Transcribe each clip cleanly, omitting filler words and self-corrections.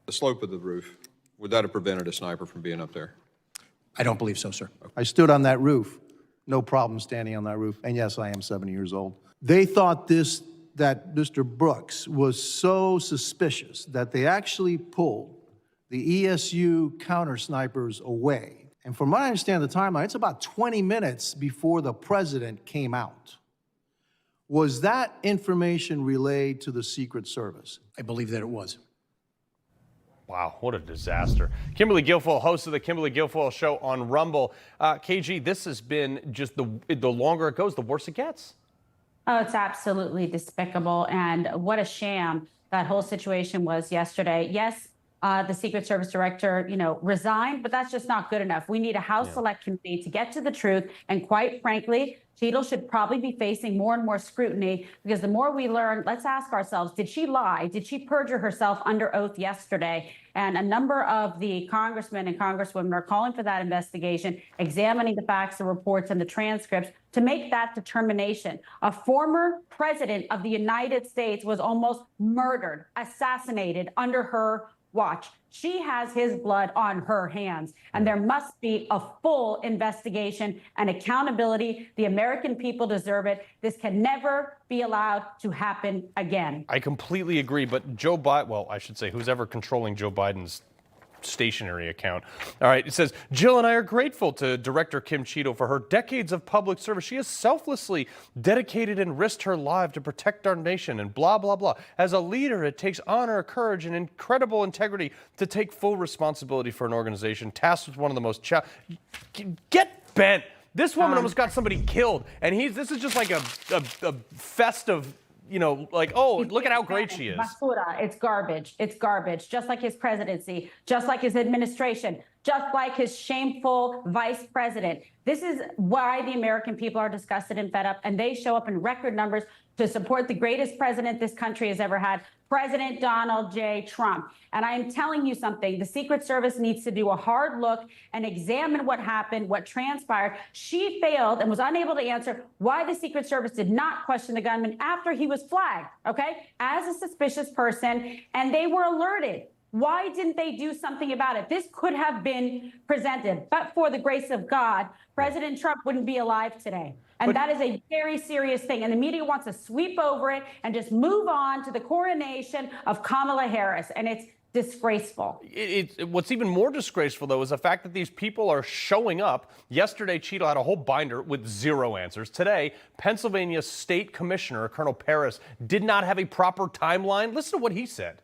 The slope of the roof, would that have prevented a sniper from being up there? I don't believe so, sir. I stood on that roof, no problem standing on that roof, and yes, I am 70 years old. They thought that Mr. Brooks was so suspicious that they actually pulled the ESU counter snipers away. And from what I understand the timeline, it's about 20 minutes before the president came out. Was that information relayed to the Secret Service? I believe that it was. Wow, what a disaster. Kimberly Guilfoyle, host of the Kimberly Guilfoyle Show on Rumble. KG, this has been just the longer it goes, the worse it gets. Oh, it's absolutely despicable. And what a sham that whole situation was yesterday. Yes, the Secret Service director, resigned, but that's just not good enough. We need a House Select Committee to get to the truth. And quite frankly, Cheatle should probably be facing more and more scrutiny, because the more we learn, let's ask ourselves, did she lie? Did she perjure herself under oath yesterday? And a number of the congressmen and congresswomen are calling for that investigation, examining the facts, the reports, and the transcripts to make that determination. A former president of the United States was almost murdered, assassinated under her watch. She has his blood on her hands, and there must be a full investigation and accountability. The American people deserve it. This can never be allowed to happen again. I completely agree, but Joe Biden, well, I should say, who's ever controlling Joe Biden's stationary account. All right, it says, Jill and I are grateful to Director Kim Cheatle for her decades of public service. She has selflessly dedicated and risked her life to protect our nation and blah, blah, blah. As a leader, it takes honor, courage, and incredible integrity to take full responsibility for an organization tasked with one of the most Get bent. This woman almost got somebody killed, and this is just like a fest of, oh, look at how great she is. Basura. It's garbage. It's garbage. Just like his presidency, just like his administration, just like his shameful vice president. This is why the American people are disgusted and fed up, and they show up in record numbers to support the greatest president this country has ever had, President Donald J. Trump. And I am telling you something, the Secret Service needs to do a hard look and examine what happened, what transpired. She failed and was unable to answer why the Secret Service did not question the gunman after he was flagged, okay, as a suspicious person, and they were alerted. Why didn't they do something about it? This could have been presented, but for the grace of God, President Trump wouldn't be alive today. And that is a very serious thing. And the media wants to sweep over it and just move on to the coronation of Kamala Harris. And it's disgraceful. What's even more disgraceful, though, is the fact that these people are showing up. Yesterday, Cheatle had a whole binder with 0 answers. Today, Pennsylvania State Commissioner Colonel Paris did not have a proper timeline. Listen to what he said.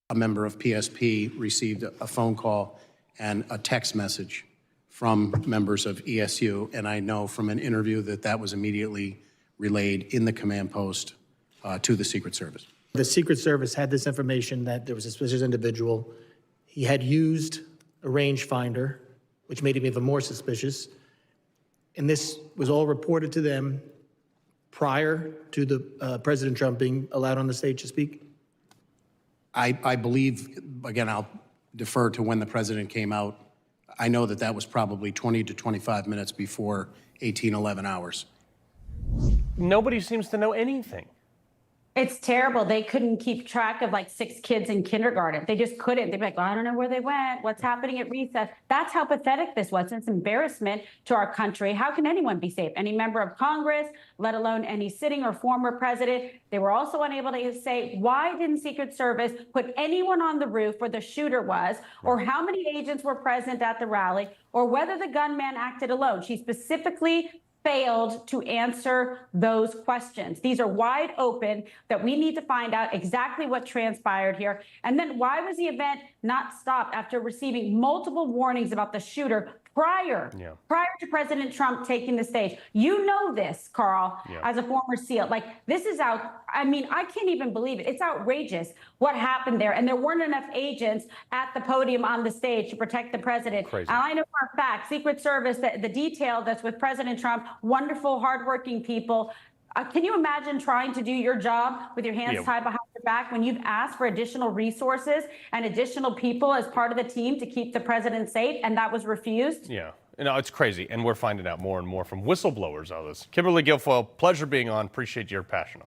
A member of PSP received a phone call and a text message from members of ESU, and I know from an interview that was immediately relayed in the command post to the Secret Service. The Secret Service had this information that there was a suspicious individual. He had used a rangefinder, which made him even more suspicious. And this was all reported to them prior to the President Trump being allowed on the stage to speak? I believe, again, I'll defer to when the president came out. I know that was probably 20 to 25 minutes before 11 hours. Nobody seems to know anything. It's terrible. They couldn't keep track of like 6 kids in kindergarten. They just couldn't. They'd be like, well, I don't know where they went. What's happening at recess? That's how pathetic this was. It's embarrassment to our country. How can anyone be safe? Any member of Congress, let alone any sitting or former president. They were also unable to say, why didn't Secret Service put anyone on the roof where the shooter was, or how many agents were present at the rally, or whether the gunman acted alone. She specifically failed to answer those questions. These are wide open, that we need to find out exactly what transpired here. And then why was the event not stopped after receiving multiple warnings about the shooter prior to President Trump taking the stage? You know this, Carl, as a former SEAL. Like, this is I can't even believe it. It's outrageous what happened there. And there weren't enough agents at the podium on the stage to protect the president. Crazy. And I know for a fact, Secret Service, the detail that's with President Trump, wonderful, hardworking people. Can you imagine trying to do your job with your hands tied behind your back when you've asked for additional resources and additional people as part of the team to keep the president safe, and that was refused? Yeah. No, it's crazy. And we're finding out more and more from whistleblowers on this. Kimberly Guilfoyle, pleasure being on. Appreciate your passion.